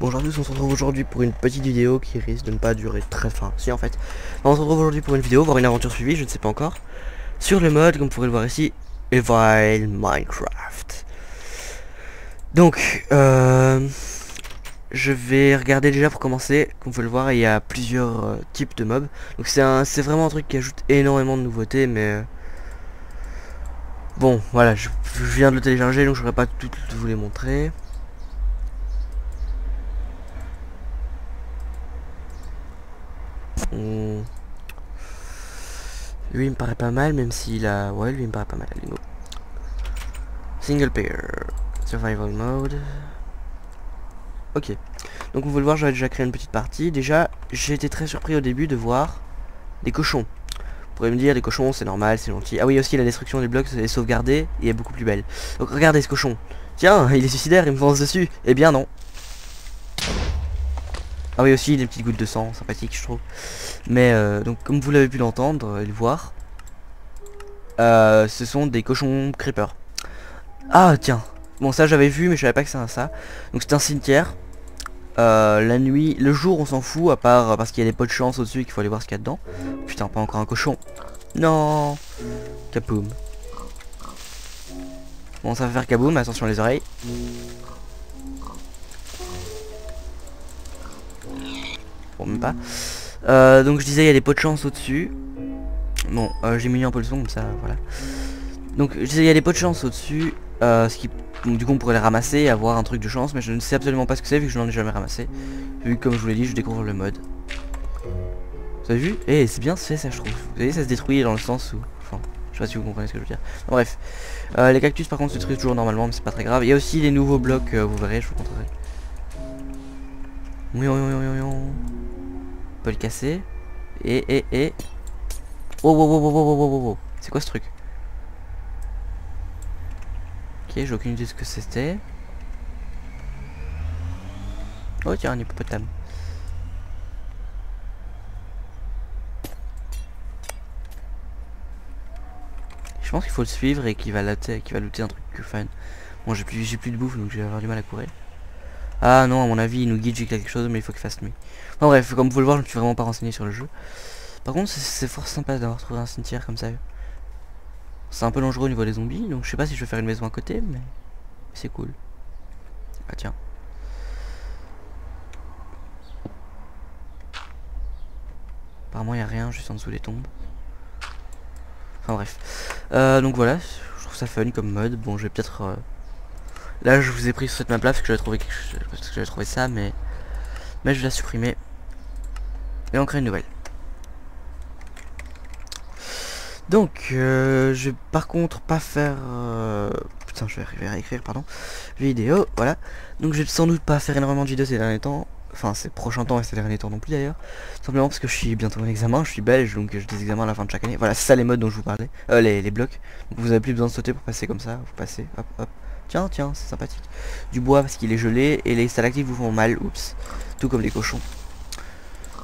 Bonjour à tous, on se retrouve aujourd'hui pour une petite vidéo qui risque de ne pas durer très fin. Si en fait. On se retrouve aujourd'hui pour une vidéo, voire une aventure suivie, je ne sais pas encore. Sur le mode, comme vous pourrez le voir ici, Evil Minecraft. Donc, je vais regarder déjà pour commencer. Comme vous pouvez le voir, il y a plusieurs types de mobs. Donc c'est vraiment un truc qui ajoute énormément de nouveautés, mais... bon, voilà, je viens de le télécharger, donc je ne pourrais pas tout vous les montrer. Lui il me paraît pas mal, même s'il a... ouais, lui il me paraît pas mal. Allez, go. Single player. Survival mode. Ok. Donc vous pouvez le voir, j'avais déjà créé une petite partie. Déjà, j'ai été très surpris au début de voir des cochons. Vous pourrez me dire, des cochons, c'est normal, c'est gentil. Ah oui, aussi la destruction des blocs est sauvegardée et est beaucoup plus belle. Donc regardez ce cochon. Tiens, il est suicidaire, il me fonce dessus. Eh bien non. Ah oui, aussi des petites gouttes de sang, sympathique je trouve. Mais donc comme vous l'avez pu l'entendre et le voir, ce sont des cochons creepers. Ah tiens, bon ça j'avais vu mais je savais pas que c'était ça. Donc c'est un cimetière. La nuit, le jour on s'en fout à part parce qu'il y a des pots de chance au-dessus et qu'il faut aller voir ce qu'il y a dedans. Putain, pas encore un cochon. Non. Kaboom. Bon ça va faire kaboom, attention les oreilles. Bon même pas. Donc je disais il y a des pots de chance au-dessus. Bon j'ai mis un peu le son comme ça, voilà. Donc je disais il y a des pots de chance au-dessus. Ce qui... donc, du coup on pourrait les ramasser et avoir un truc de chance, mais je ne sais absolument pas ce que c'est vu que je n'en ai jamais ramassé. Vu que comme je vous l'ai dit, je découvre le mode. Vous avez vu? Eh c'est bien fait ça je trouve. Vous voyez ça se détruit dans le sens où... enfin, je sais pas si vous comprenez ce que je veux dire. Bon, bref. Les cactus par contre se détruisent toujours normalement mais c'est pas très grave. Il y a aussi les nouveaux blocs, vous verrez, je vous montrerai. Oui, on peut le casser. Et... oh, wow. C'est quoi ce truc? Ok, j'ai aucune idée de ce que c'était. Oh tiens, un hippopotame. Je pense qu'il faut le suivre et qu'il va looter un truc fun. Bon, j'ai plus de bouffe donc je vais avoir du mal à courir. Ah non, à mon avis, il nous guide quelque chose, mais il faut qu'il fasse nuit. Enfin bref, comme vous pouvez le voir, je me suis vraiment pas renseigné sur le jeu. Par contre, c'est fort sympa d'avoir trouvé un cimetière comme ça. C'est un peu dangereux au niveau des zombies, donc je sais pas si je vais faire une maison à côté, mais c'est cool. Ah tiens. Apparemment, il n'y a rien juste en dessous des tombes. Enfin bref. Donc voilà, je trouve ça fun comme mode. Bon, je vais peut-être... là, je vous ai pris sur cette map là parce que j'avais trouvé ça, mais je vais la supprimer. Et on crée une nouvelle. Donc, je vais par contre pas faire... putain, je vais arriver à écrire, pardon. Vidéo, voilà. Donc, je vais sans doute pas faire énormément de vidéos ces derniers temps. Enfin, ces prochains temps et ces derniers temps non plus d'ailleurs. Simplement parce que je suis bientôt en examen, je suis belge, donc j'ai des examens à la fin de chaque année. Voilà, c'est ça les modes dont je vous parlais. Les blocs. Donc, vous avez plus besoin de sauter pour passer comme ça. Vous passez, hop. Tiens, c'est sympathique. Du bois parce qu'il est gelé et les stalactites vous font mal, oups. Tout comme les cochons.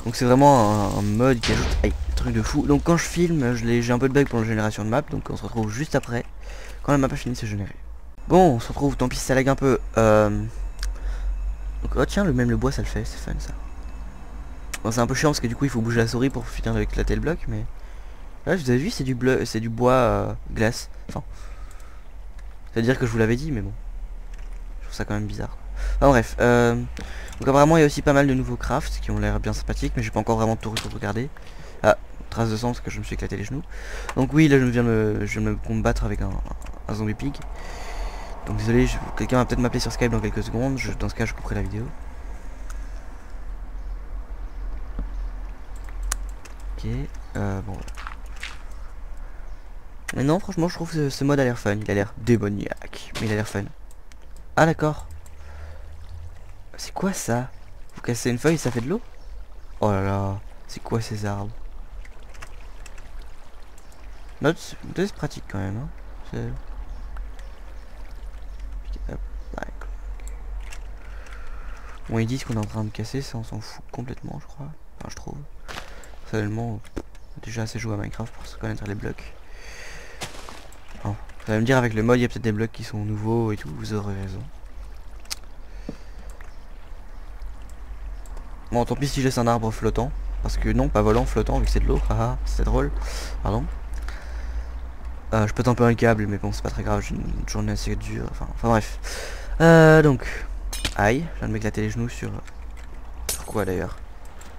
Donc c'est vraiment un mode qui ajoute truc de fou. Donc quand je filme, j'ai un peu de bug pour la génération de map. Donc on se retrouve juste après, quand la map a fini de se générer. Bon, on se retrouve, tant pis ça lag un peu. Donc oh tiens, même le bois ça le fait, c'est fun ça. Bon, c'est un peu chiant parce que du coup il faut bouger la souris pour finir avec éclater le bloc. Mais là vous avez vu, c'est du bois glace. Enfin, c'est à dire que je vous l'avais dit, mais bon. Je trouve ça quand même bizarre. Enfin bref, donc apparemment il y a aussi pas mal de nouveaux crafts qui ont l'air bien sympathiques, mais j'ai pas encore vraiment tout regardé. Ah, trace de sang parce que je me suis éclaté les genoux. Donc oui, là je viens de me combattre avec un zombie pig. Donc désolé, quelqu'un va peut-être m'appeler sur Skype dans quelques secondes. Dans ce cas je couperai la vidéo. Ok, bon voilà. Mais non, franchement je trouve que ce mode a l'air fun. Il a l'air démoniaque, mais il a l'air fun. Ah d'accord. C'est quoi ça? Vous cassez une feuille et ça fait de l'eau? Oh là là, c'est quoi ces arbres? C'est pratique quand même, hein. Bon, ils disent qu'on est en train de casser, ça on s'en fout complètement, je crois. Enfin, je trouve. Personnellement, déjà assez joué à Minecraft pour se connaître les blocs. Bon, vous allez me dire avec le mode, il y a peut-être des blocs qui sont nouveaux et tout, vous aurez raison. Bon, tant pis si je laisse un arbre flottant. Parce que non, pas volant, flottant, vu que c'est de l'eau. Haha, c'est drôle. Pardon. Je pète un peu un câble, mais bon, c'est pas très grave. J'ai une journée assez dure. Enfin bref. Donc. Aïe, je viens de m'éclater les genoux sur... Sur quoi d'ailleurs?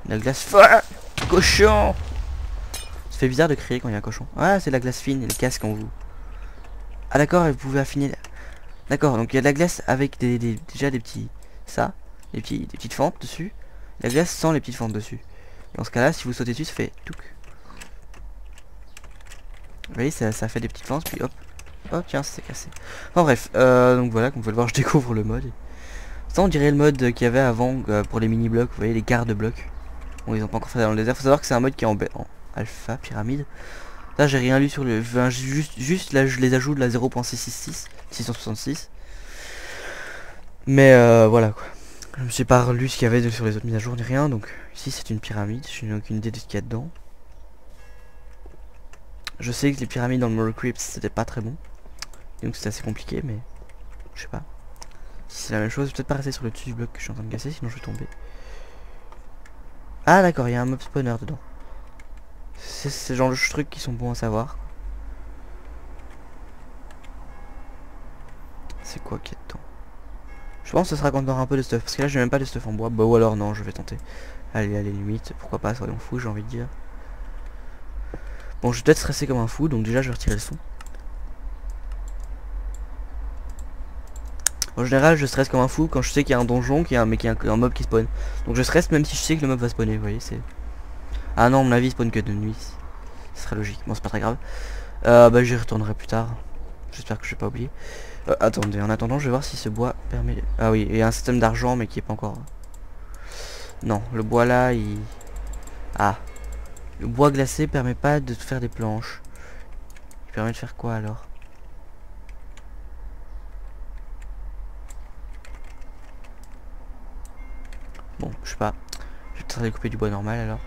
La glace... Cochon! Ça fait bizarre de crier quand il y a un cochon. Ah, c'est la glace fine et le casque en vous. Ah d'accord, et vous pouvez affiner... D'accord, donc il y a de la glace avec déjà des petits... Ça, des petites fentes dessus. La glace sans les petites fentes dessus. Et dans ce cas-là, si vous sautez dessus, ça fait... Touc. Vous voyez, ça fait des petites fentes, puis hop. Oh tiens, ça s'est cassé. Enfin bref, donc voilà, comme vous pouvez le voir, je découvre le mode. Ça, on dirait le mode qu'il y avait avant pour les mini-blocs, vous voyez, les quarts de blocs. Bon, ils ont pas encore fait dans le désert. Faut savoir que c'est un mode qui est en alpha, pyramide. Là, j'ai rien lu sur le... Enfin, juste là, je les ajoute de la 0.666. Mais voilà quoi. Je me suis pas relu ce qu'il y avait sur les autres mises à jour ni rien. Donc ici, c'est une pyramide. Je n'ai aucune idée de ce qu'il y a dedans. Je sais que les pyramides dans le Murloc Crypt, c'était pas très bon. Donc c'était assez compliqué, mais... Je sais pas. Si c'est la même chose, peut-être pas rester sur le dessus du bloc que je suis en train de casser, sinon je vais tomber. Ah d'accord, il y a un mob spawner dedans. C'est ce genre de trucs qui sont bons à savoir. C'est quoi qui est dedans? Je pense que ce sera quand on aura un peu de stuff. Parce que là j'ai même pas de stuff en bois. Bah ou alors non, je vais tenter. Allez, limite, pourquoi pas, soyons fous, j'ai envie de dire. Bon, je vais peut-être stresser comme un fou, donc déjà je vais retirer le son. En général, je stresse comme un fou quand je sais qu'il y a un donjon, qu'il y a un mob qui spawn. Donc je stresse même si je sais que le mob va spawner, vous voyez, c'est... Ah non, à mon avis, il spawn que de nuit. Ce serait logique. Bon, c'est pas très grave. Bah j'y retournerai plus tard. J'espère que je vais pas oublier. Attendez, en attendant, je vais voir si ce bois permet... Ah oui, il y a un système d'argent, mais qui est pas encore... Non, le bois là, il... Ah. Le bois glacé permet pas de faire des planches. Il permet de faire quoi alors? Bon, je sais pas. Je vais peut-être aller couper du bois normal alors.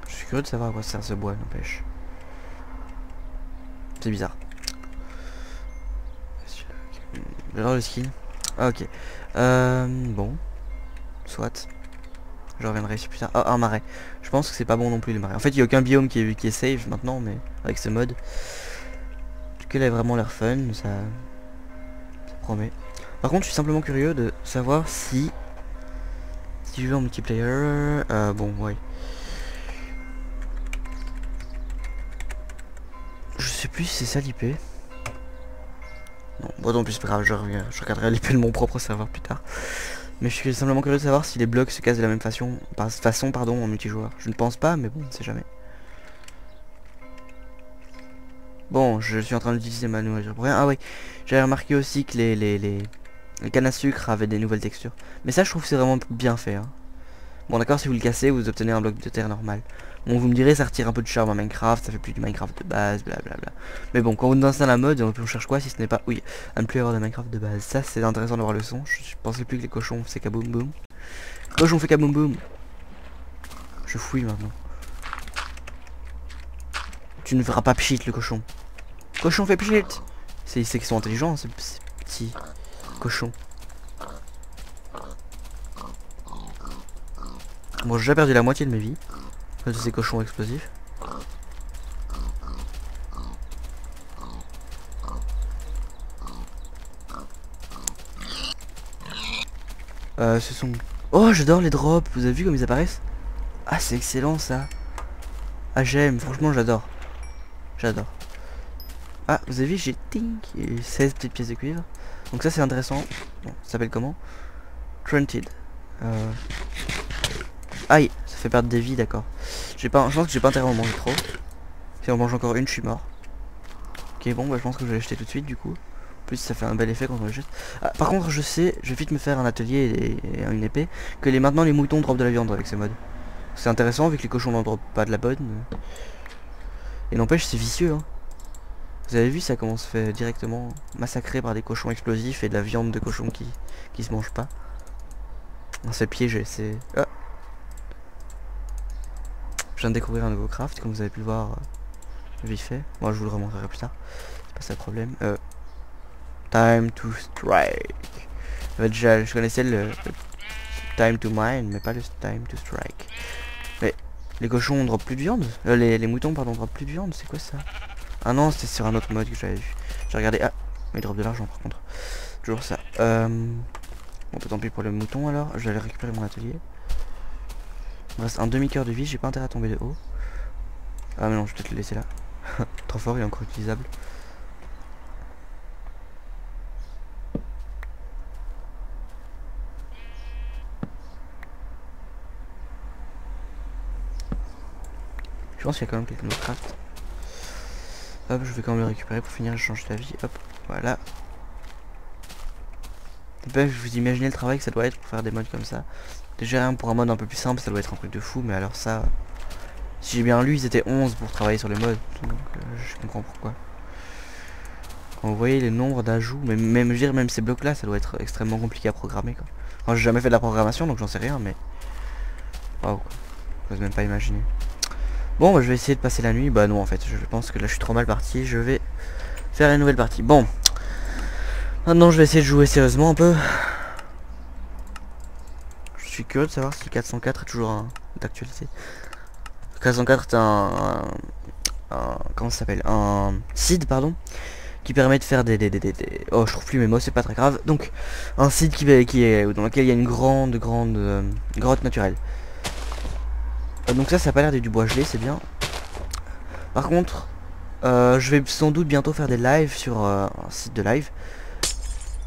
Je suis curieux de savoir à quoi sert ce bois, n'empêche. C'est bizarre. J'adore le skin. Ah, ok. Bon. Soit. Je reviendrai plus tard. Ah, un marais. Je pense que c'est pas bon non plus les marais. En fait, il n'y a aucun biome qui est safe maintenant, mais avec ce mode. En tout cas, il a vraiment l'air fun. Ça promet. Par contre, je suis simplement curieux de savoir si... Si je vais en multiplayer... bon, ouais. Je sais plus si c'est ça l'IP. Non, bon, non plus c'est pas grave, je regarderai l'IP de mon propre serveur plus tard. Mais je suis simplement curieux de savoir si les blocs se cassent de la même façon, en multijoueur. Je ne pense pas, mais bon, on sait jamais. Bon, je suis en train d'utiliser ma nourriture pour rien. Ah oui, j'avais remarqué aussi que les cannes à sucre avaient des nouvelles textures. Mais ça, je trouve que c'est vraiment bien fait. Hein. Bon, d'accord, si vous le cassez, vous obtenez un bloc de terre normal. Bon, vous me direz, ça retire un peu de charme à Minecraft, ça fait plus du Minecraft de base, blablabla. Mais bon, quand on installe la mode, on cherche quoi si ce n'est pas... Oui, à ne plus avoir de Minecraft de base. Ça, c'est intéressant de voir le son. Je pensais plus que les cochons faisaient kaboum boum. Cochon fait kaboum boum. Je fouille maintenant. Tu ne feras pas pchit le cochon. Cochon fait pchit. C'est qu'ils sont intelligents, ces petits cochons. Bon, j'ai déjà perdu la moitié de mes vies. De ces cochons explosifs. Ce sont... Oh, j'adore les drops. Vous avez vu comme ils apparaissent? Ah, c'est excellent ça. Ah, j'aime. Franchement, j'adore. J'adore. Ah, vous avez vu, j'ai tink 16 petites pièces de cuivre. Donc ça, c'est intéressant. Bon, ça s'appelle comment? Trunted. Aïe, ça fait perdre des vies, d'accord. Je pense que j'ai pas intérêt à en manger trop. Si on mange encore une, je suis mort. Ok, bon, bah je pense que je vais l'acheter tout de suite du coup. En plus, ça fait un bel effet quand on le jette. Ah, par contre, je sais, je vais vite me faire un atelier et une épée, que maintenant les moutons dropent de la viande avec ces modes. C'est intéressant vu que les cochons n'en dropent pas de la bonne. Et n'empêche, c'est vicieux, hein. Vous avez vu, ça commence fait directement massacrer par des cochons explosifs et de la viande de cochons qui se mange pas. Non, c'est piégé, c'est... Ah. Je viens de découvrir un nouveau craft, comme vous avez pu le voir vite fait. Moi, je vous le remontrerai plus tard. C'est pas ça le problème. Time to strike. Déjà, je connaissais le time to mine, mais pas le time to strike. Mais les cochons drop plus de viande. Les moutons, pardon, drop plus de viande. C'est quoi ça? Ah non, c'était sur un autre mode que j'avais vu. J'ai regardé. Ah, mais il drop de l'argent par contre. Toujours ça. Bon, bah, tant pis pour le mouton alors. Je vais aller récupérer mon atelier. Il me reste un demi-cœur de vie. J'ai pas intérêt à tomber de haut. Ah, mais non, je vais peut-être le laisser là. Trop fort, il est encore utilisable. Je pense qu'il y a quand même quelqu'un d'autre craft. Hop, je vais quand même le récupérer pour finir, je change la vie. Hop, voilà. Vous imaginez le travail que ça doit être pour faire des modes comme ça. Déjà, pour un mode un peu plus simple, ça doit être un truc de fou, mais alors ça... Si j'ai bien lu, ils étaient 11 pour travailler sur les modes, donc je comprends pourquoi. Quand vous voyez les nombres d'ajouts, même, je veux dire, même ces blocs-là, ça doit être extrêmement compliqué à programmer, quoi. Enfin, j'ai jamais fait de la programmation, donc j'en sais rien, mais... Waouh, quoi. J'ose même pas imaginer. Bon, bah, je vais essayer de passer la nuit. Bah non, en fait, je pense que là, je suis trop mal parti. Je vais faire une nouvelle partie. Bon. Maintenant, je vais essayer de jouer sérieusement un peu. Je suis curieux de savoir si 404 est toujours d'actualité. 404 est comment ça s'appelle, un seed, pardon, qui permet de faire des oh, je trouve plus mes mots, c'est pas très grave. Donc, un seed qui est dans lequel il y a une grande grotte naturelle. Donc ça a pas l'air d'être du bois gelé, c'est bien. Par contre, je vais sans doute bientôt faire des lives sur un site de live.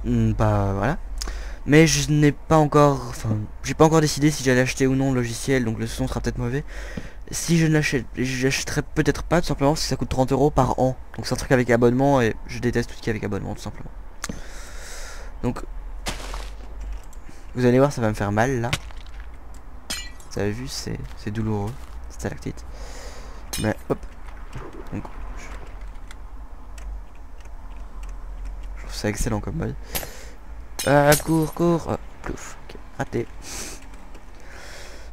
Bah voilà. Mais je n'ai pas encore, enfin, j'ai pas encore décidé si j'allais acheter ou non le logiciel, donc le son sera peut-être mauvais. Si je ne j'achèterai peut-être pas, tout simplement parce que ça coûte 30 € par an. Donc c'est un truc avec abonnement et je déteste tout ce qui est avec abonnement, tout simplement. Donc, vous allez voir, ça va me faire mal là. Vous avez vu, c'est douloureux, c'est stalactite. Mais hop. Donc, je trouve ça excellent comme mode. Cours. Oh, plouf. Ok, raté.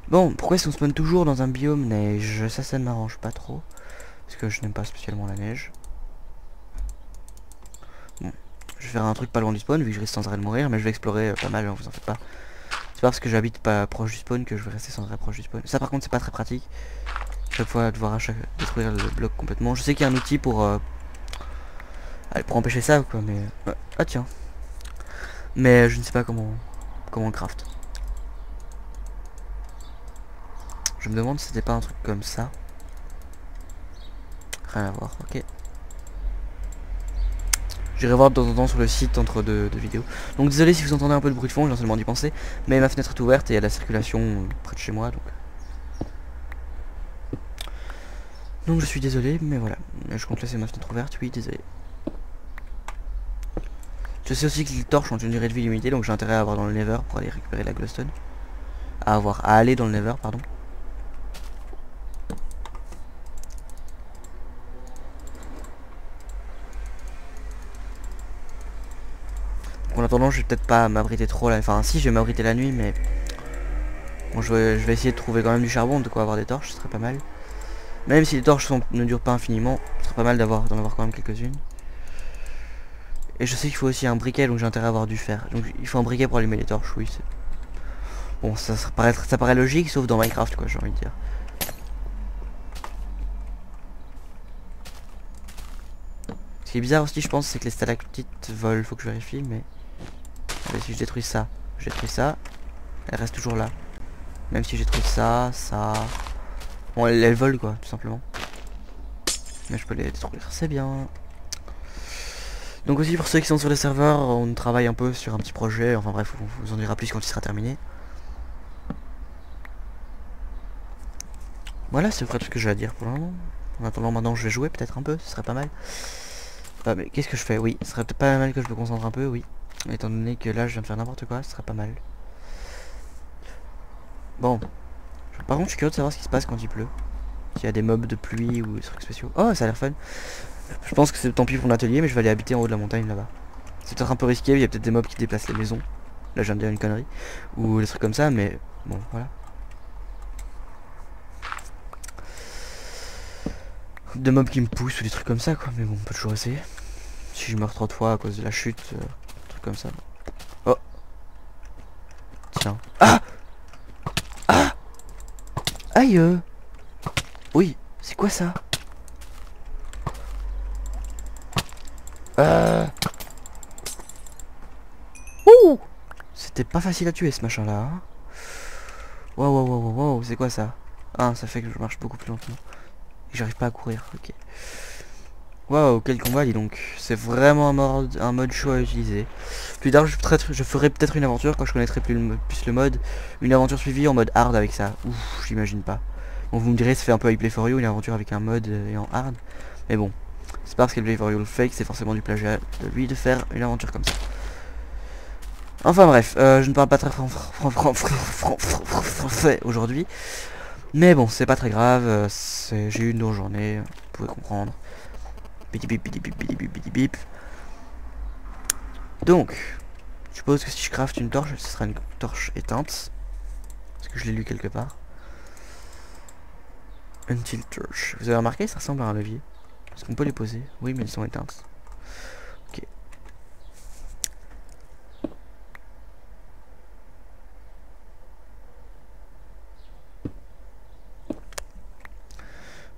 Bon, pourquoi est-ce qu'on spawn toujours dans un biome neige? Ça ne m'arrange pas trop. Parce que je n'aime pas spécialement la neige. Bon, je vais faire un truc pas loin du spawn, vu que je risque sans arrêt de mourir, mais je vais explorer pas mal, hein, vous en faites pas. C'est pas parce que j'habite pas proche du spawn que je vais rester sans arrêt proche du spawn. Ça par contre c'est pas très pratique. Chaque fois devoir détruire le bloc complètement. Je sais qu'il y a un outil pour empêcher ça quoi, mais... ah tiens. Mais je ne sais pas comment on craft. Je me demande si c'était pas un truc comme ça. Rien à voir, ok. J'irai voir de temps en temps sur le site entre deux vidéos. Donc désolé si vous entendez un peu de bruit de fond, j'ai seulement d'y penser. Mais ma fenêtre est ouverte et il y a de la circulation près de chez moi, donc je suis désolé, mais voilà. Je compte laisser ma fenêtre ouverte, oui, désolé. Je sais aussi que les torches ont une durée de vie limitée, donc j'ai intérêt à avoir dans le Nether pour aller récupérer la glowstone. À aller dans le Nether, pardon. En attendant, je vais peut-être pas m'abriter trop là. Enfin, si, je vais m'abriter la nuit, mais bon, je vais essayer de trouver quand même du charbon, de quoi avoir des torches, ce serait pas mal. Même si les torches ne durent pas infiniment, ce serait pas mal d'en avoir quand même quelques-unes. Et je sais qu'il faut aussi un briquet, donc j'ai intérêt à avoir du fer. Donc il faut un briquet pour allumer les torches, oui. Bon, ça paraît logique, sauf dans Minecraft, quoi, j'ai envie de dire. Ce qui est bizarre aussi, je pense, c'est que les stalactites volent. Faut que je vérifie, mais... Allez, si je détruis ça, elle reste toujours là. Même si je détruis ça... Bon, elles volent, quoi, tout simplement. Mais je peux les détruire, c'est bien. Donc aussi, pour ceux qui sont sur les serveurs, on travaille un peu sur un petit projet. Enfin bref, on vous en dira plus quand il sera terminé. Voilà, c'est vrai tout ce que j'ai à dire pour le moment. En attendant, maintenant, je vais jouer peut-être un peu, ce serait pas mal. Mais qu'est-ce que je fais? Oui, ce serait peut-être pas mal que je me concentre un peu, oui. Étant donné que là je viens de faire n'importe quoi, ce serait pas mal. Bon. Par contre je suis curieux de savoir ce qui se passe quand il pleut. S'il y a des mobs de pluie ou des trucs spéciaux. Oh, ça a l'air fun. Je pense que c'est tant pis pour mon atelier, mais je vais aller habiter en haut de la montagne là-bas. C'est peut-être un peu risqué, il y a peut-être des mobs qui déplacent les maisons. Là je viens de dire une connerie. Ou des trucs comme ça, mais bon, voilà. Des mobs qui me poussent ou des trucs comme ça quoi, mais bon, on peut toujours essayer. Si je meurs trop de fois à cause de la chute, trucs comme ça. Oh, Tiens. Ah! Ah! Aïe! Oui, c'est quoi ça? Ouh! C'était pas facile à tuer ce machin là. Hein. Waouh, waouh, waouh, waouh, c'est quoi ça? Ah, ça fait que je marche beaucoup plus lentement. Et j'arrive pas à courir, ok. Waouh, quel combat, dis donc. C'est vraiment un mode chaud à utiliser. Plus tard, je ferai peut-être une aventure quand je connaîtrai plus le mode. Une aventure suivie en mode hard avec ça. Ouf, j'imagine pas. Bon, vous me direz, ça fait un peu I Play For You, une aventure avec un mode et en hard. Mais bon, c'est pas parce qu'I Play For You le fake, c'est forcément du plagiat de lui de faire une aventure comme ça. Enfin bref, je ne parle pas très français aujourd'hui. Mais bon, c'est pas très grave, j'ai eu une longue journée, vous pouvez comprendre. Bidi bip, bidi bip, bidi bip, bidi bip. Donc, je suppose que si je craft une torche, ce sera une torche éteinte. Parce que je l'ai lu quelque part. Until torch. Vous avez remarqué, ça ressemble à un levier. Est-ce qu'on peut les poser? Oui, mais elles sont éteintes. Ok.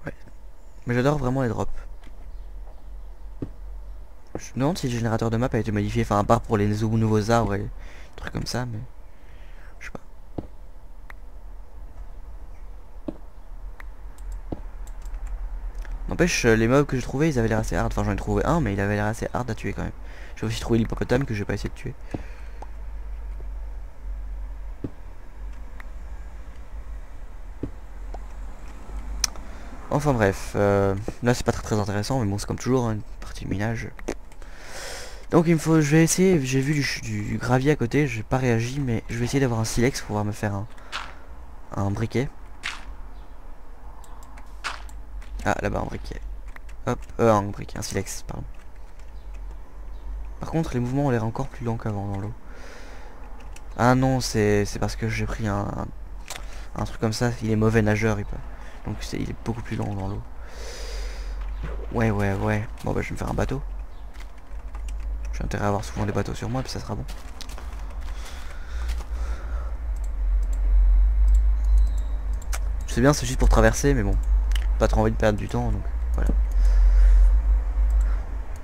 Ouais. Mais j'adore vraiment les drops. Je me demande si le générateur de map a été modifié, enfin à part pour les nouveaux arbres et des trucs comme ça, mais je sais pas. N'empêche, les mobs que j'ai trouvé, ils avaient l'air assez hard. Enfin, j'en ai trouvé un, mais il avait l'air assez hard à tuer quand même. J'ai aussi trouvé l'hippopotame que je vais pas essayer de tuer. Enfin bref, là c'est pas très intéressant, mais bon c'est comme toujours hein, une partie de minage. Donc il me faut, je vais essayer, j'ai vu du gravier à côté, j'ai pas réagi, mais je vais essayer d'avoir un silex pour pouvoir me faire un briquet. Ah là-bas un briquet. Hop, un briquet, un silex, pardon. Par contre les mouvements ont l'air encore plus lents qu'avant dans l'eau. Ah non, c'est parce que j'ai pris un truc comme ça, il est mauvais nageur, donc il est beaucoup plus lent dans l'eau. Ouais. Bon bah je vais me faire un bateau. J'ai intérêt à avoir souvent des bateaux sur moi, puis ça sera bon. Je sais bien, c'est juste pour traverser, mais bon. Pas trop envie de perdre du temps, donc voilà.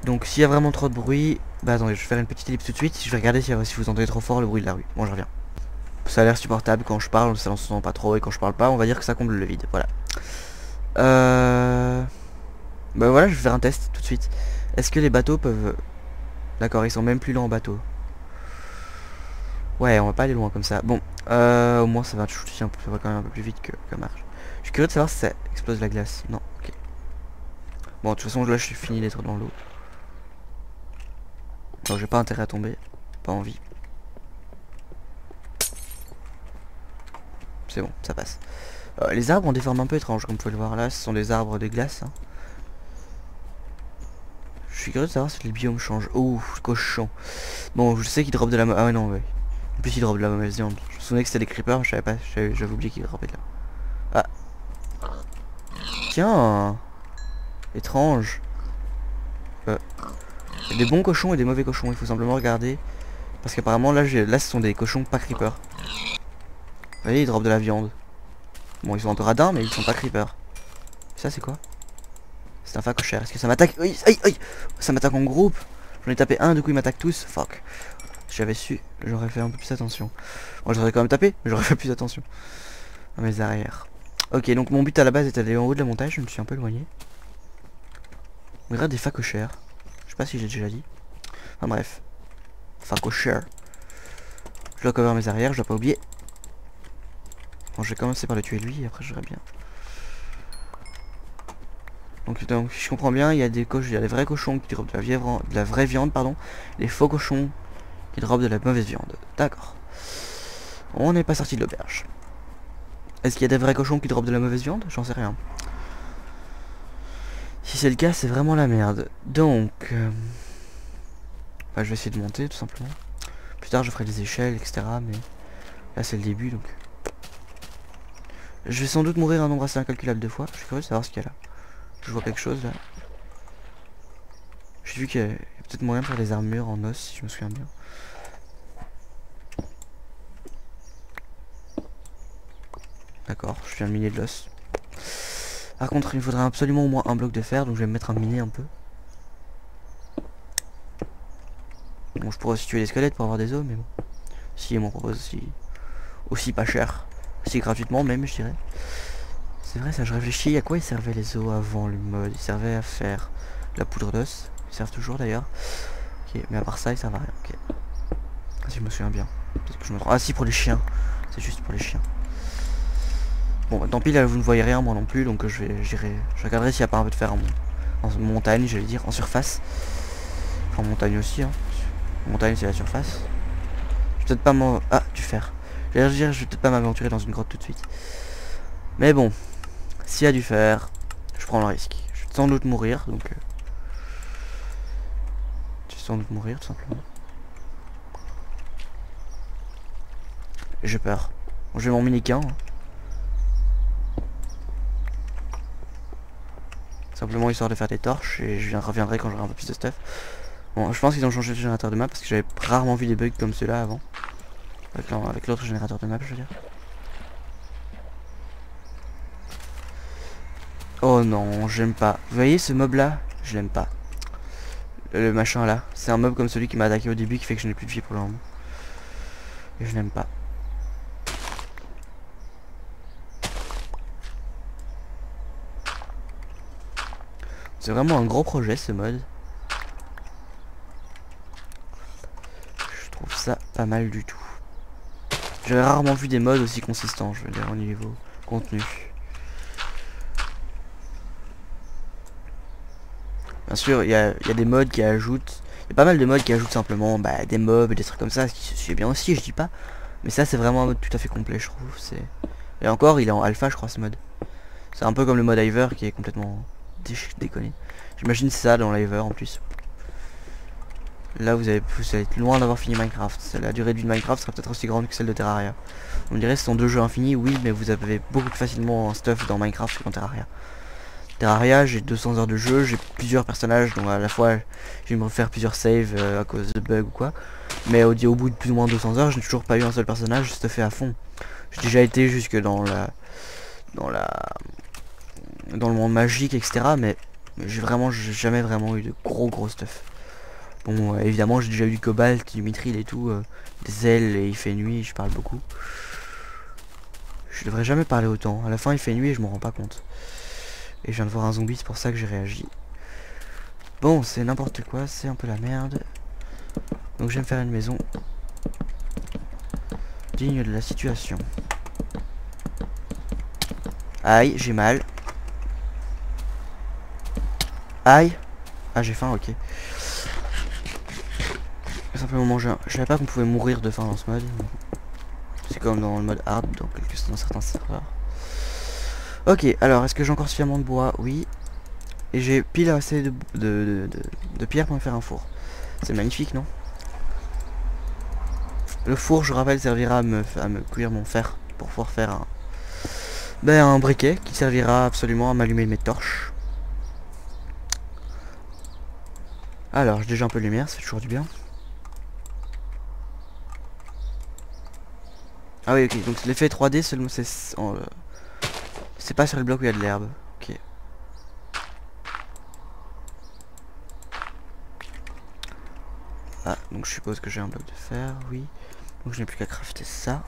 Donc s'il y a vraiment trop de bruit, bah attendez, je vais faire une petite ellipse tout de suite. Je vais regarder si vous entendez trop fort le bruit de la rue. Bon, je reviens. Ça a l'air supportable quand je parle, ça ne s'entend pas trop, et quand je parle pas, on va dire que ça comble le vide. Voilà. Bah voilà, je vais faire un test tout de suite. Est-ce que les bateaux peuvent... D'accord, ils sont même plus lents en bateau. Ouais, on va pas aller loin comme ça. Bon, au moins ça va quand même un peu plus vite que marche. Je suis curieux de savoir si ça explose la glace. Non, ok. Bon, de toute façon, là, je suis fini d'être dans l'eau. Donc, j'ai pas intérêt à tomber. Pas envie. C'est bon, ça passe. Les arbres ont des formes un peu étranges, comme vous pouvez le voir là. Ce sont des arbres de glace. Hein. Je suis curieux de savoir si les biomes changent. Oh, cochon. Bon, je sais qu'ils dropent de la... Ah ouais, non, ouais. En plus, ils dropent de la mauvaise viande. Je me souvenais que c'était des creepers, je savais pas. J'avais oublié qu'ils droppaient de là. Ah. Tiens. Étrange. Il y a des bons cochons et des mauvais cochons. Il faut simplement regarder. Parce qu'apparemment, là, ce sont des cochons pas creepers. Vous voyez, ils dropent de la viande. Bon, ils sont un peu radins, mais ils sont pas creepers. Ça, c'est quoi? C'est un facochère. Est-ce que ça m'attaque? Aïe, aïe, aïe. Ça m'attaque en groupe. J'en ai tapé un, du coup, ils m'attaquent tous. Fuck. Si j'avais su, j'aurais fait un peu plus attention. Bon, j'aurais quand même tapé, mais j'aurais fait plus attention à mes arrières. Ok, donc mon but à la base était d'aller en haut de la montagne. Je me suis un peu éloigné. On dirait des facochères. Je sais pas si j'ai déjà dit. Enfin bref. Facochère. Je dois cover mes arrières, je dois pas oublier. Bon, je vais commencer par le tuer lui, et après je verrai bien. Donc si je comprends bien, il y a des vrais cochons qui dropent de la vraie viande, pardon. Les faux cochons qui dropent de la mauvaise viande. D'accord. On n'est pas sorti de l'auberge. Est-ce qu'il y a des vrais cochons qui dropent de la mauvaise viande? J'en sais rien. Si c'est le cas, c'est vraiment la merde. Donc... je vais essayer de monter, tout simplement. Plus tard, je ferai des échelles, etc. Mais là, c'est le début, donc... Je vais sans doute mourir un nombre assez incalculable de fois. Je suis curieux de savoir ce qu'il y a là. Je vois quelque chose, là. J'ai vu qu'il y a peut-être moyen de faire des armures en os, si je me souviens bien. D'accord, je viens de miner de l'os. Par contre, il me faudrait absolument au moins un bloc de fer, donc je vais me mettre à miner un peu. Bon, je pourrais aussi tuer les squelettes pour avoir des os, mais bon. Si, ils m'en proposent aussi pas cher. Si gratuitement même, je dirais. C'est vrai, ça, je réfléchis. À quoi ils servaient les os avant le mode? Ils servaient à faire la poudre d'os. Ils servent toujours d'ailleurs. Ok, mais à part ça, ils servent à rien. Ok. Si je me souviens bien. Peut-être que je me trompe. Ah si, pour les chiens. C'est juste pour les chiens. Bon, bah, tant pis, là, vous ne voyez rien, moi non plus. Donc je regarderai s'il n'y a pas un peu de fer en montagne, j'allais dire, en surface. Enfin, en montagne aussi, hein. Montagne, c'est la surface. Je vais peut-être pas m'en... Ah, du fer. J'allais dire, je vais peut-être pas m'aventurer dans une grotte tout de suite. Mais bon, s'il y a du fer, je prends le risque. Je vais sans doute mourir, donc... Je vais sans doute mourir, tout simplement. J'ai peur. Bon, je vais m'en miner qu'un. Simplement histoire de faire des torches, et je reviendrai quand j'aurai un peu plus de stuff. Bon, je pense qu'ils ont changé le générateur de map, parce que j'avais rarement vu des bugs comme ceux-là avant. Avec l'autre générateur de map, je veux dire. Oh non, j'aime pas. Vous voyez ce mob là? Je l'aime pas. Le machin là. C'est un mob comme celui qui m'a attaqué au début qui fait que je n'ai plus de vie pour le moment. Et je n'aime pas. C'est vraiment un gros projet ce mode. Je trouve ça pas mal du tout. J'avais rarement vu des mods aussi consistants, je veux dire, au niveau contenu. Bien sûr, il y a des mods qui ajoutent... Il y a pas mal de mods qui ajoutent simplement des mobs et des trucs comme ça, ce qui se suit bien aussi, je dis pas. Mais ça, c'est vraiment un mode tout à fait complet, je trouve. Et encore, il est en alpha, je crois, ce mode. C'est un peu comme le mode Hiver qui est complètement déconné. J'imagine ça dans l'Hiver en plus. Là, vous allez être loin d'avoir fini Minecraft. La durée de vie de Minecraft sera peut-être aussi grande que celle de Terraria. On dirait que ce sont deux jeux infinis, oui, mais vous avez beaucoup plus facilement un stuff dans Minecraft que dans Terraria. Terraria, j'ai 200 heures de jeu, j'ai plusieurs personnages, donc à la fois, je vais me refaire plusieurs saves à cause de bugs ou quoi. Mais au bout de plus ou moins 200 heures, je n'ai toujours pas eu un seul personnage stuffé à fond. J'ai déjà été jusque dans le monde magique, etc. Mais j'ai jamais vraiment eu de gros stuff. Bon, évidemment, j'ai déjà eu du cobalt, du mithril et tout, des ailes, et il fait nuit, je parle beaucoup. Je devrais jamais parler autant. À la fin, il fait nuit et je m'en rends pas compte. Et je viens de voir un zombie, c'est pour ça que j'ai réagi. Bon, c'est n'importe quoi, c'est un peu la merde. Donc je vais me faire une maison digne de la situation. Aïe, j'ai mal. Aïe. Ah, j'ai faim, ok. Simplement manger un... Je savais pas qu'on pouvait mourir de faim dans ce mode. C'est comme dans le mode hard, dans certains serveurs. Ok, alors, est-ce que j'ai encore suffisamment de bois? Oui. Et j'ai pile assez de pierre pour me faire un four. C'est magnifique, non? Le four, je rappelle, servira à me cuire mon fer pour pouvoir faire un briquet qui servira absolument à m'allumer mes torches. Alors, j'ai déjà un peu de lumière, ça fait toujours du bien. Ah oui, ok, donc l'effet 3D, c'est pas sur le bloc où il y a de l'herbe. Ok. Ah, donc je suppose que j'ai un bloc de fer, oui. Donc je n'ai plus qu'à crafter ça.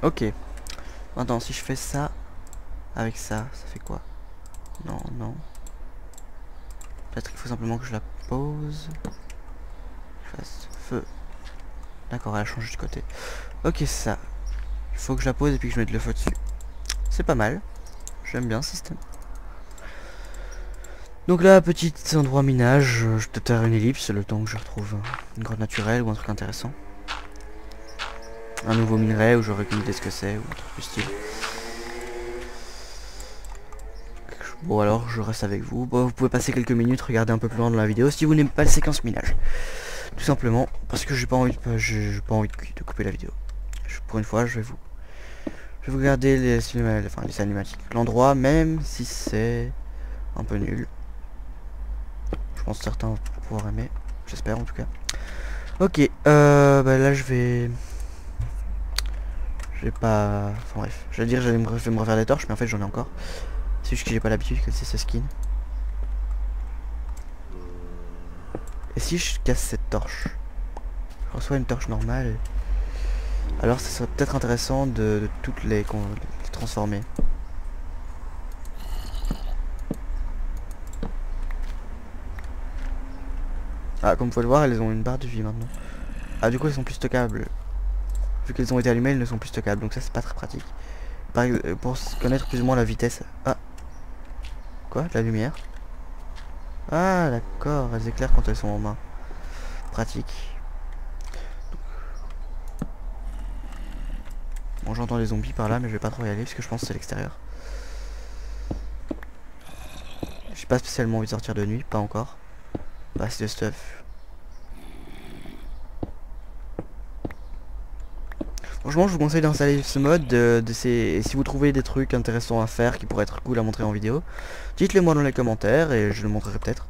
Ok. Maintenant, si je fais ça avec ça, ça fait quoi? Non, non. Peut-être qu'il faut simplement que je la pose. Je fasse feu. D'accord, elle a changé de côté. Ok, ça. Il faut que je la pose et puis que je mette le feu dessus. C'est pas mal. J'aime bien ce système. Donc là, petit endroit minage, je vais peut-être faire une ellipse le temps que je retrouve une grotte naturelle ou un truc intéressant. Un nouveau minerai où j'aurais aucune idée de ce que c'est ou un truc du style. Bon alors, je reste avec vous. Bon, vous pouvez passer quelques minutes, regarder un peu plus loin dans la vidéo si vous n'aimez pas la séquence minage. Tout simplement parce que j'ai pas envie de couper la vidéo. Pour une fois, je vais vous garder les cinématiques. L'endroit, même si c'est un peu nul. Je pense que certains vont pouvoir aimer. J'espère en tout cas. Ok, là je vais J'ai pas... Enfin bref, je vais dire je vais me refaire des torches, mais en fait j'en ai encore. C'est juste que j'ai pas l'habitude que c'est ce skin. Et si je casse cette torche, je reçois une torche normale. Alors ça serait peut-être intéressant de toutes les transformer. Ah, comme vous pouvez le voir, elles ont une barre de vie maintenant. Ah, du coup elles sont plus stockables. Vu qu'elles ont été allumées, elles ne sont plus stockables, donc ça c'est pas très pratique. Pour connaître plus ou moins la vitesse. Ah, quoi, de la lumière? Ah d'accord, elles éclairent quand elles sont en main. Pratique. Bon, j'entends les zombies par là, mais je vais pas trop y aller parce que je pense que c'est l'extérieur. J'ai pas spécialement envie de sortir de nuit, pas encore. Bah c'est de stuff. Franchement, je vous conseille d'installer ce mode. Et si vous trouvez des trucs intéressants à faire qui pourraient être cool à montrer en vidéo, dites-le moi dans les commentaires et je le montrerai peut-être.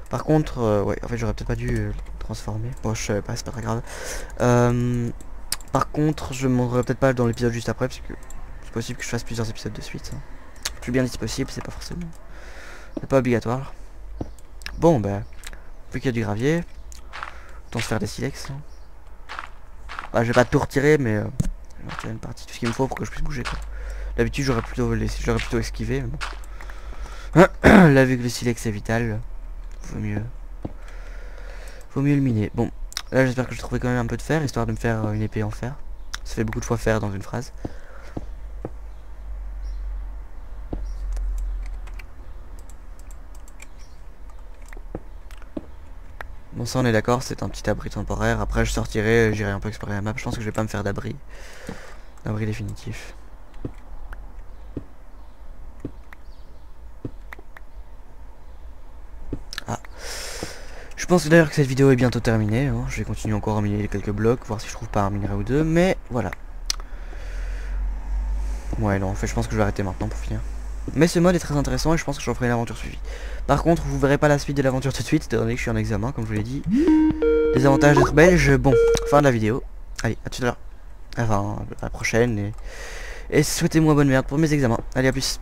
Par contre, ouais, en fait j'aurais peut-être pas dû le transformer. Bon, je sais pas, c'est pas très grave. Par contre, je ne montrerai peut-être pas dans l'épisode juste après, parce que c'est possible que je fasse plusieurs épisodes de suite. Hein. Plus bien dit c'est possible, c'est pas forcément... C'est pas obligatoire. Bon, bah, vu qu'il y a du gravier, autant se faire des silex. Hein. Ah, je vais pas tout retirer, mais je vais retirer une partie, tout ce qu'il me faut pour que je puisse bouger. D'habitude, j'aurais plutôt esquivé, mais bon. Là, vu que le silex est vital, vaut mieux le miner. Bon, là, j'espère que je trouverai quand même un peu de fer, histoire de me faire une épée en fer. Ça fait beaucoup de fois fer dans une phrase. Bon, ça on est d'accord, c'est un petit abri temporaire. Après je sortirai, j'irai un peu explorer la map. Je pense que je vais pas me faire d'abri définitif. Ah, je pense d'ailleurs que cette vidéo est bientôt terminée, hein. Je vais continuer encore à miner quelques blocs, voir si je trouve pas un minerai ou deux. Mais voilà. Ouais, non, en fait je pense que je vais arrêter maintenant pour finir. Mais ce mode est très intéressant et je pense que j'en ferai une aventure suivie. Par contre, vous verrez pas la suite de l'aventure tout de suite, étant donné que je suis en examen, comme je vous l'ai dit. Les avantages d'être belge, bon, fin de la vidéo. Allez, à tout à l'heure. Enfin, à la prochaine et souhaitez-moi bonne merde pour mes examens. Allez, à plus.